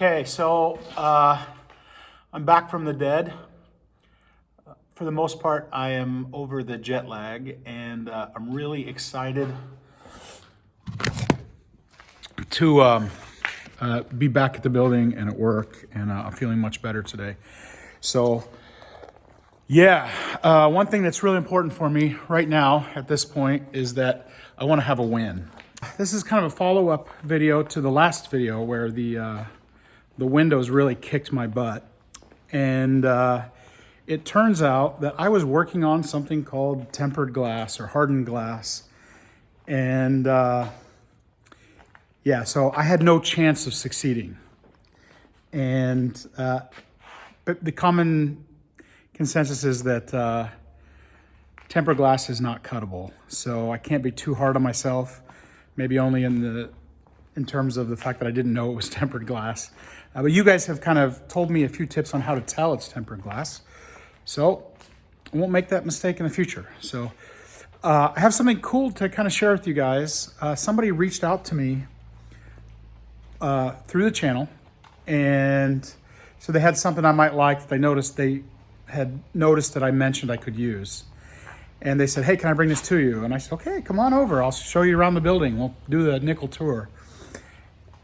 Okay, so I'm back from the dead. For the most part, I am over the jet lag, and I'm really excited to be back at the building and at work, and I'm feeling much better today. So, yeah, one thing that's really important for me right now at this point is that I want to have a win. This is kind of a follow-up video to the last video where the windows really kicked my butt. And it turns out that I was working on something called tempered glass or hardened glass. And yeah, so I had no chance of succeeding. And but the common consensus is that tempered glass is not cuttable. So I can't be too hard on myself, maybe only in terms of the fact that I didn't know it was tempered glass. But you guys have kind of told me a few tips on how to tell it's tempered glass. So I won't make that mistake in the future. So I have something cool to kind of share with you guys. Somebody reached out to me through the channel, and so they had something I might like that they had noticed that I mentioned I could use. And they said, hey, can I bring this to you? And I said, okay, come on over. I'll show you around the building. We'll do the nickel tour.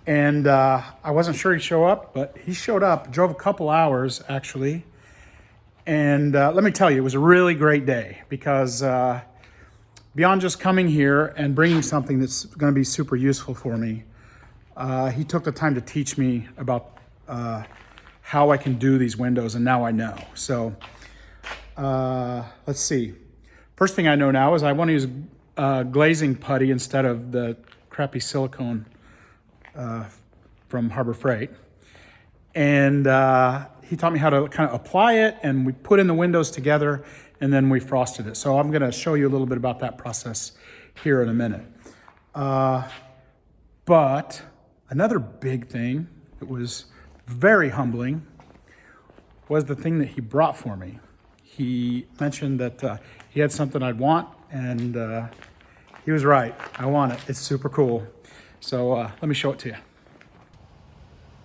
And I wasn't sure he'd show up, but he showed up, drove a couple hours actually. And let me tell you, it was a really great day because beyond just coming here and bringing something that's going to be super useful for me, he took the time to teach me about how I can do these windows, and now I know. So let's see. First thing I know now is I want to use glazing putty instead of the crappy silicone from Harbor Freight. And he taught me how to kind of apply it, and we put in the windows together, and then we frosted it. So I'm going to show you a little bit about that process here in a minute. But another big thing that was very humbling was the thing that he brought for me. He mentioned that he had something I'd want, and he was right. I want it. It's super cool. So let me show it to you.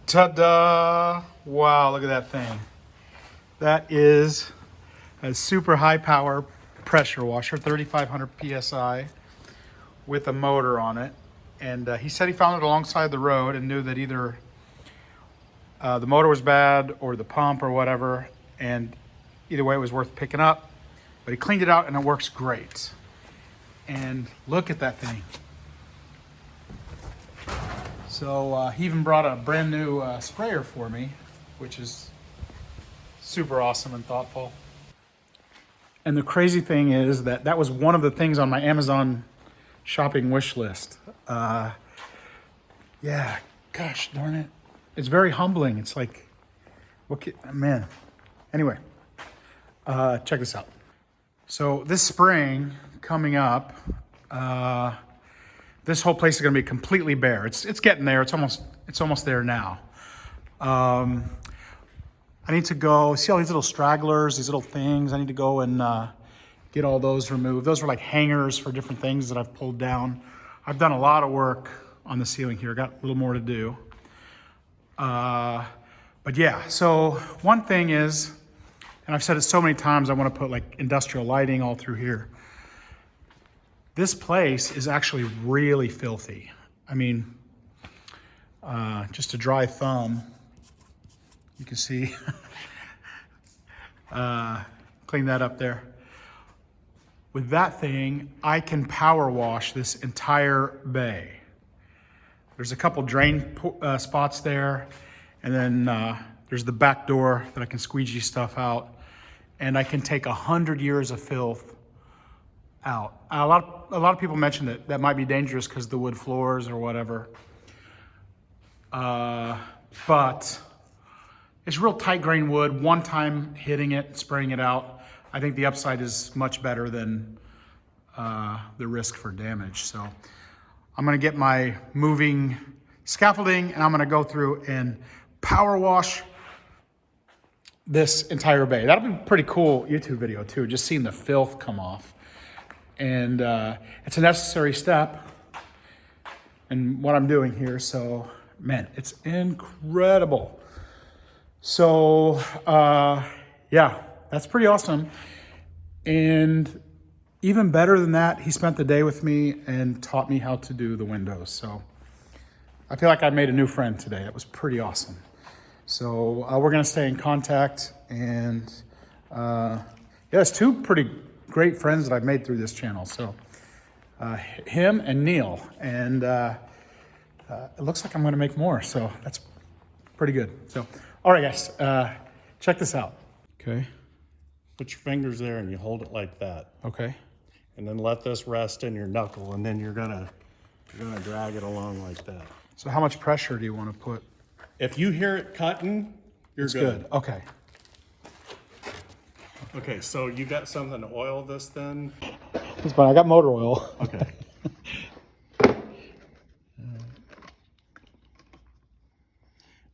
Ta-da! Wow, look at that thing. That is a super high power pressure washer, 3,500 PSI with a motor on it. And he said he found it alongside the road and knew that either the motor was bad or the pump or whatever. And either way, it was worth picking up. But he cleaned it out and it works great. And look at that thing. So he even brought a brand new sprayer for me, which is super awesome and thoughtful. And the crazy thing is that that was one of the things on my Amazon shopping wish list. Yeah, gosh darn it. It's very humbling. It's like, man. Anyway, check this out. So this spring coming up, this whole place is going to be completely bare. It's getting there. It's almost there now. I need to go see all these little stragglers, these little things. I need to go and get all those removed. Those are like hangers for different things that I've pulled down. I've done a lot of work on the ceiling here. Got a little more to do. But yeah, so one thing is, and I've said it so many times, I want to put like industrial lighting all through here. This place is actually really filthy. I mean, just a dry thumb, you can see, clean that up there. With that thing, I can power wash this entire bay. There's a couple drain spots there, and then there's the back door that I can squeegee stuff out, and I can take 100 years of filth out. A lot of people mention that that might be dangerous because the wood floors or whatever. But it's real tight grain wood. One time hitting it, spraying it out, I think the upside is much better than the risk for damage. So I'm gonna get my moving scaffolding and I'm gonna go through and power wash this entire bay. That'll be a pretty cool YouTube video too, just seeing the filth come off. And it's a necessary step in what I'm doing here. So Man, it's incredible. So, yeah, that's pretty awesome. And even better than that, he spent the day with me and taught me how to do the windows. So I feel like I made a new friend today. It was pretty awesome. So we're gonna stay in contact, and yeah, it's two pretty great friends that I've made through this channel. So him and Neil, and it looks like I'm gonna make more. So that's pretty good. So, all right, guys, check this out. Okay. Put your fingers there and you hold it like that. Okay. And then let this rest in your knuckle, and then you're gonna drag it along like that. So how much pressure do you want to put? If you hear it cutting, you're good. Okay. Okay, so you got something to oil this then? That's fine. I got motor oil. Okay.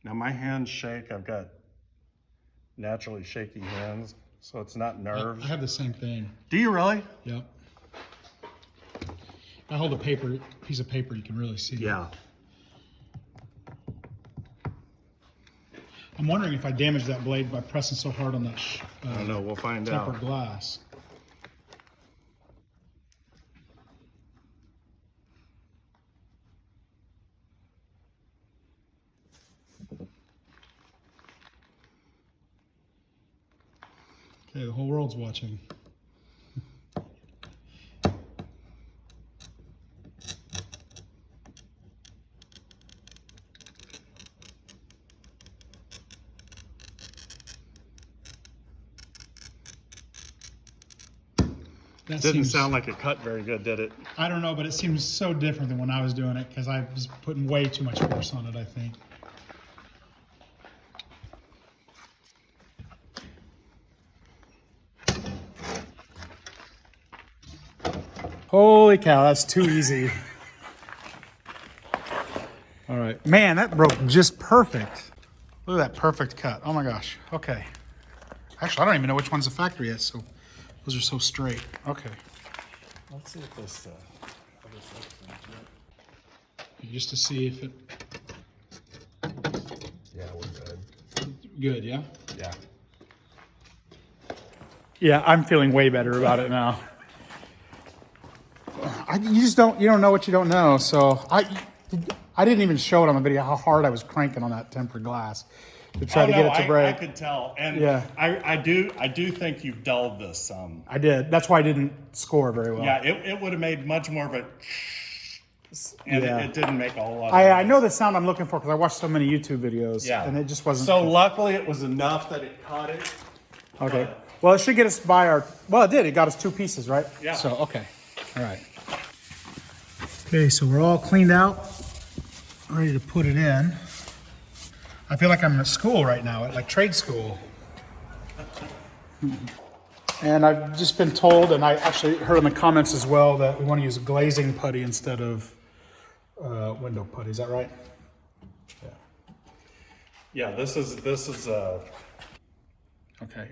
Now my hands shake. I've got naturally shaky hands, so it's not nerves. I have the same thing. Do you really? Yep. I hold a piece of paper, you can really see. Yeah. I'm wondering if I damaged that blade by pressing so hard on that I don't know. We'll find tempered out. glass. Okay, the whole world's watching. That Didn't sound like it cut very good, did it? I don't know, but it seems so different than when I was doing it because I was putting way too much force on it, I think. Holy cow, that's too easy. All right. Man, that broke just perfect. Look at that perfect cut. Oh my gosh. Okay. Actually, I don't even know which one's the factory yet, so those are so straight. Okay. Let's see if this Just to see if it... Yeah, we're good. Good, yeah? Yeah. Yeah, I'm feeling way better about it now. You don't know what you don't know. So I didn't even show it on the video how hard I was cranking on that tempered glass to try to get it to break. I could tell, and Yeah. I do think you've dulled this some. I did. That's why I didn't score very well. Yeah, it would have made much more of a, and Yeah. it didn't make a whole lot. I know the sound I'm looking for because I watched so many YouTube videos. Yeah. And it just wasn't. So luckily, it was enough that it caught it. Okay. Well, it should get us by our. Well, it did. It got us 2 pieces, right? Yeah. So okay. All right. Okay, so we're all cleaned out, ready to put it in. I feel like I'm at school right now, at like trade school. And I've just been told, and I actually heard in the comments as well, that we want to use a glazing putty instead of window putty. Is that right? Yeah. Yeah, this is Okay.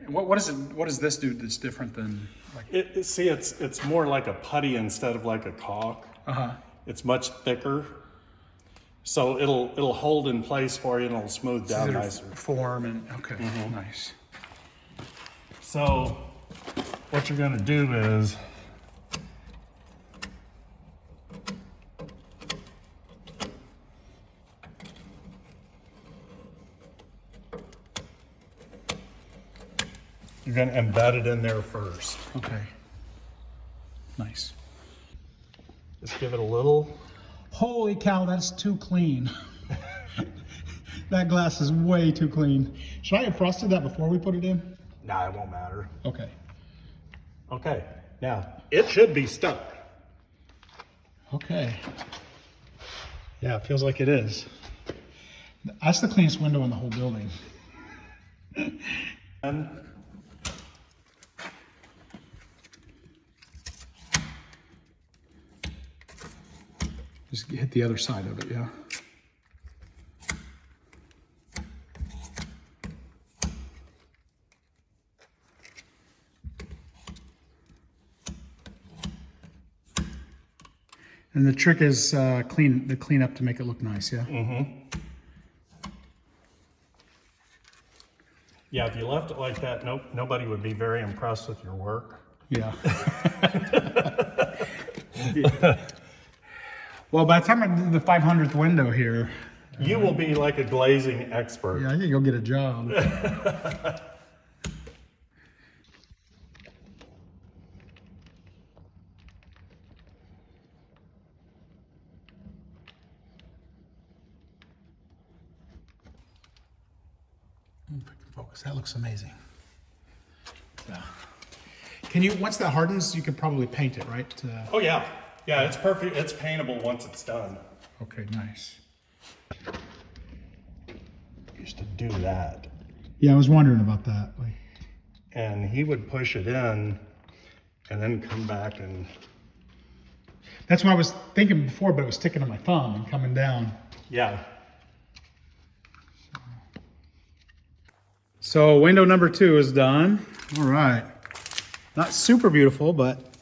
And what does this do that's different than like? it's more like a putty instead of like a caulk. It's much thicker, so it'll hold in place for you and it'll smooth down nicer. Form and okay, nice. So what you're gonna do is you're gonna embed it in there first. Okay. Nice. Just give it a little. Holy cow, that's too clean. That glass is way too clean. Should I have frosted that before we put it in? Nah, it won't matter. Okay. Okay, now it should be stuck. Okay. Yeah, it feels like it is. That's the cleanest window in the whole building. And Just hit the other side of it, yeah. And the trick is clean up to make it look nice, yeah? mm-hmm. Yeah, if you left it like that, nobody would be very impressed with your work. Yeah. Well, by the time I do the 500th window here, You will be like a glazing expert. yeah, I think you'll get a job. If I can focus, that looks amazing. Yeah. Can you, once that hardens, you could probably paint it, right? Oh yeah. Yeah, it's perfect. It's paintable once it's done. Okay, nice. Used to do that. Yeah, I was wondering about that. Like, And he would push it in and then come back and that's what I was thinking before, but it was sticking to my thumb and coming down. yeah. So window number 2 is done. All right. Not super beautiful, but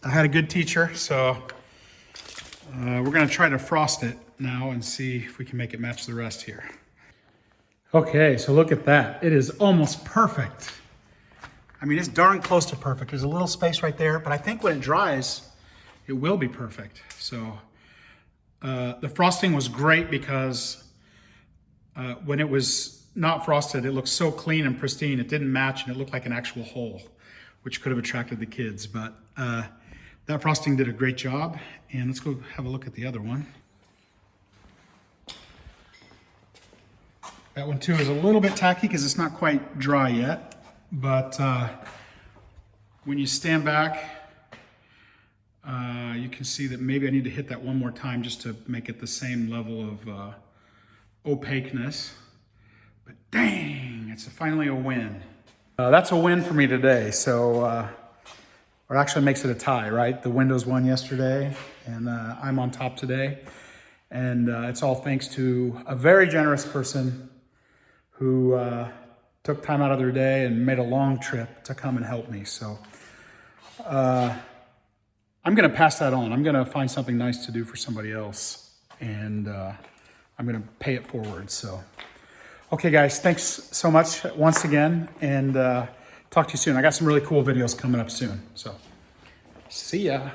I had a good teacher, so we're gonna try to frost it now and see if we can make it match the rest here. Okay, so look at that. It is almost perfect. I mean, it's darn close to perfect. There's a little space right there, but I think when it dries, it will be perfect. So the frosting was great because when it was not frosted, it looked so clean and pristine. It didn't match and it looked like an actual hole, which could have attracted the kids. But that frosting did a great job. And let's go have a look at the other one. That one too is a little bit tacky because it's not quite dry yet. But when you stand back, you can see that maybe I need to hit that one more time just to make it the same level of opaqueness. But dang, it's finally a win. That's a win for me today. So, or actually makes it a tie, right? The windows won yesterday and I'm on top today. And it's all thanks to a very generous person who took time out of their day and made a long trip to come and help me. So I'm gonna pass that on. I'm gonna find something nice to do for somebody else and I'm gonna pay it forward, so. Okay guys, thanks so much once again and talk to you soon. I got some really cool videos coming up soon, so see ya.